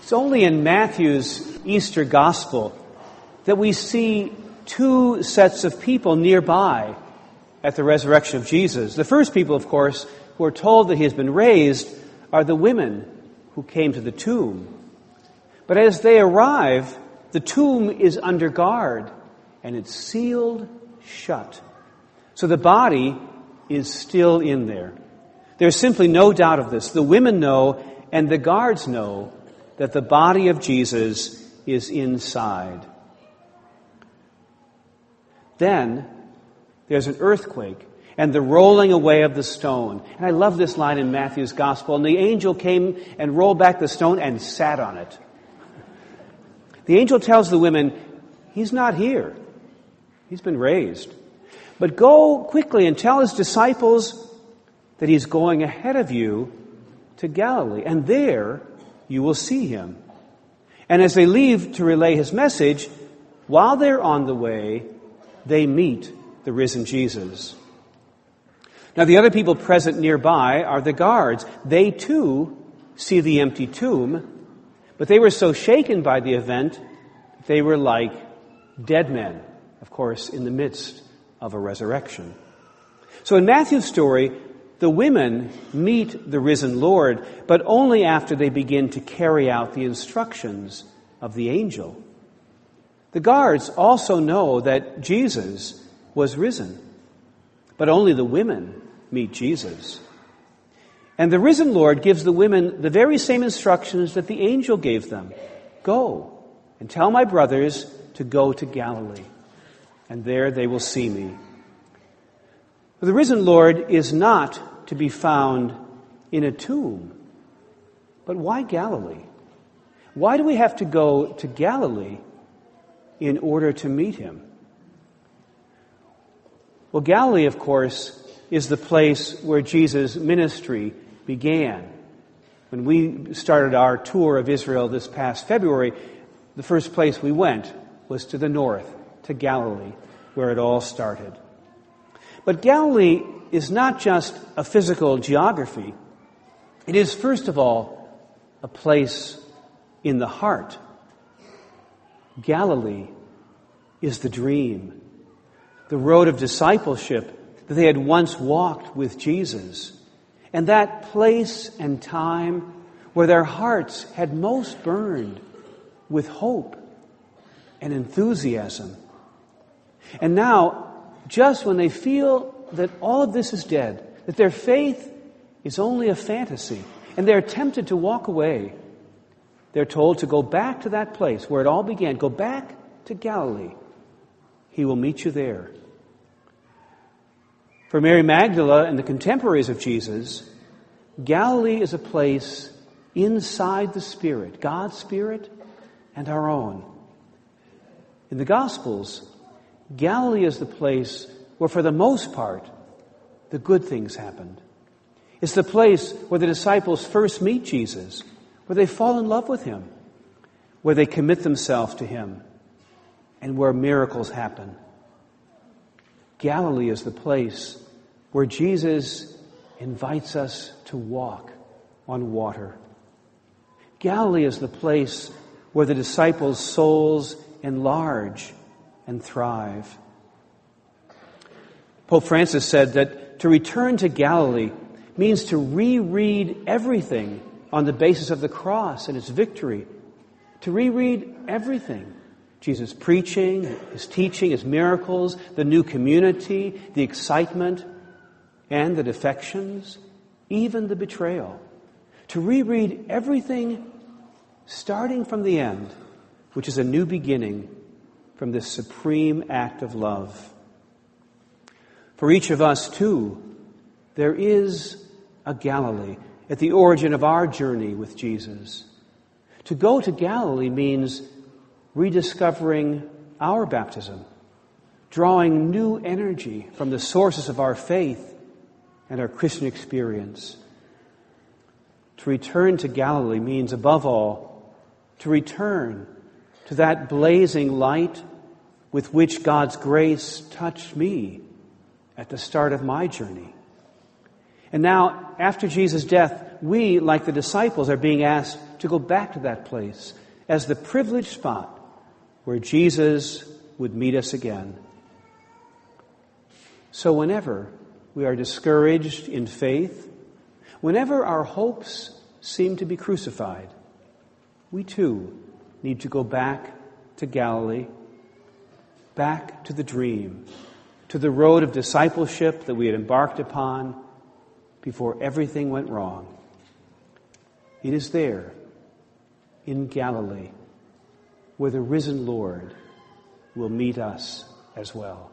It's only in Matthew's Easter Gospel that we see two sets of people nearby at the resurrection of Jesus. The first people, of course, who are told that he has been raised are the women who came to the tomb. But as they arrive, the tomb is under guard and it's sealed shut. So the body is still in there. There's simply no doubt of this. The women know and the guards know that the body of Jesus is inside. Then there's an earthquake and the rolling away of the stone. And I love this line in Matthew's Gospel. And the angel came and rolled back the stone and sat on it. The angel tells the women, he's not here. He's been raised. But go quickly and tell his disciples that he's going ahead of you to Galilee. And there you will see him. And as they leave to relay his message, while they're on the way, they meet the risen Jesus. Now, the other people present nearby are the guards. They, too, see the empty tomb, but they were so shaken by the event, they were like dead men, of course, in the midst of a resurrection. So in Matthew's story, the women meet the risen Lord, but only after they begin to carry out the instructions of the angel. The guards also know that Jesus was risen, but only the women meet Jesus. And the risen Lord gives the women the very same instructions that the angel gave them. Go and tell my brothers to go to Galilee, and there they will see me. The risen Lord is not to be found in a tomb. But why Galilee? Why do we have to go to Galilee in order to meet him? Well, Galilee, of course, is the place where Jesus' ministry began. When we started our tour of Israel this past February, the first place we went was to the north, to Galilee, where it all started. But Galilee is not just a physical geography. It is, first of all, a place in the heart. Galilee is the dream, the road of discipleship that they had once walked with Jesus, and that place and time where their hearts had most burned with hope and enthusiasm. And now, just when they feel that all of this is dead, that their faith is only a fantasy, and they're tempted to walk away, they're told to go back to that place where it all began. Go back to Galilee. He will meet you there. For Mary Magdalene and the contemporaries of Jesus, Galilee is a place inside the Spirit, God's Spirit and our own. In the Gospels, Galilee is the place where, for the most part, the good things happened. It's the place where the disciples first meet Jesus, where they fall in love with him, where they commit themselves to him, and where miracles happen. Galilee is the place where Jesus invites us to walk on water. Galilee is the place where the disciples' souls enlarge and thrive. Pope Francis said that to return to Galilee means to reread everything on the basis of the cross and its victory. To reread everything. Jesus' preaching, his teaching, his miracles, the new community, the excitement, and the defections, even the betrayal. To reread everything starting from the end, which is a new beginning from this supreme act of love. For each of us, too, there is a Galilee at the origin of our journey with Jesus. To go to Galilee means rediscovering our baptism, drawing new energy from the sources of our faith and our Christian experience. To return to Galilee means, above all, to return to that blazing light with which God's grace touched me at the start of my journey. And now, after Jesus' death, we, like the disciples, are being asked to go back to that place as the privileged spot where Jesus would meet us again. So whenever we are discouraged in faith, whenever our hopes seem to be crucified, we too need to go back to Galilee, back to the dream, to the road of discipleship that we had embarked upon before everything went wrong. It is there, in Galilee, where the risen Lord will meet us as well.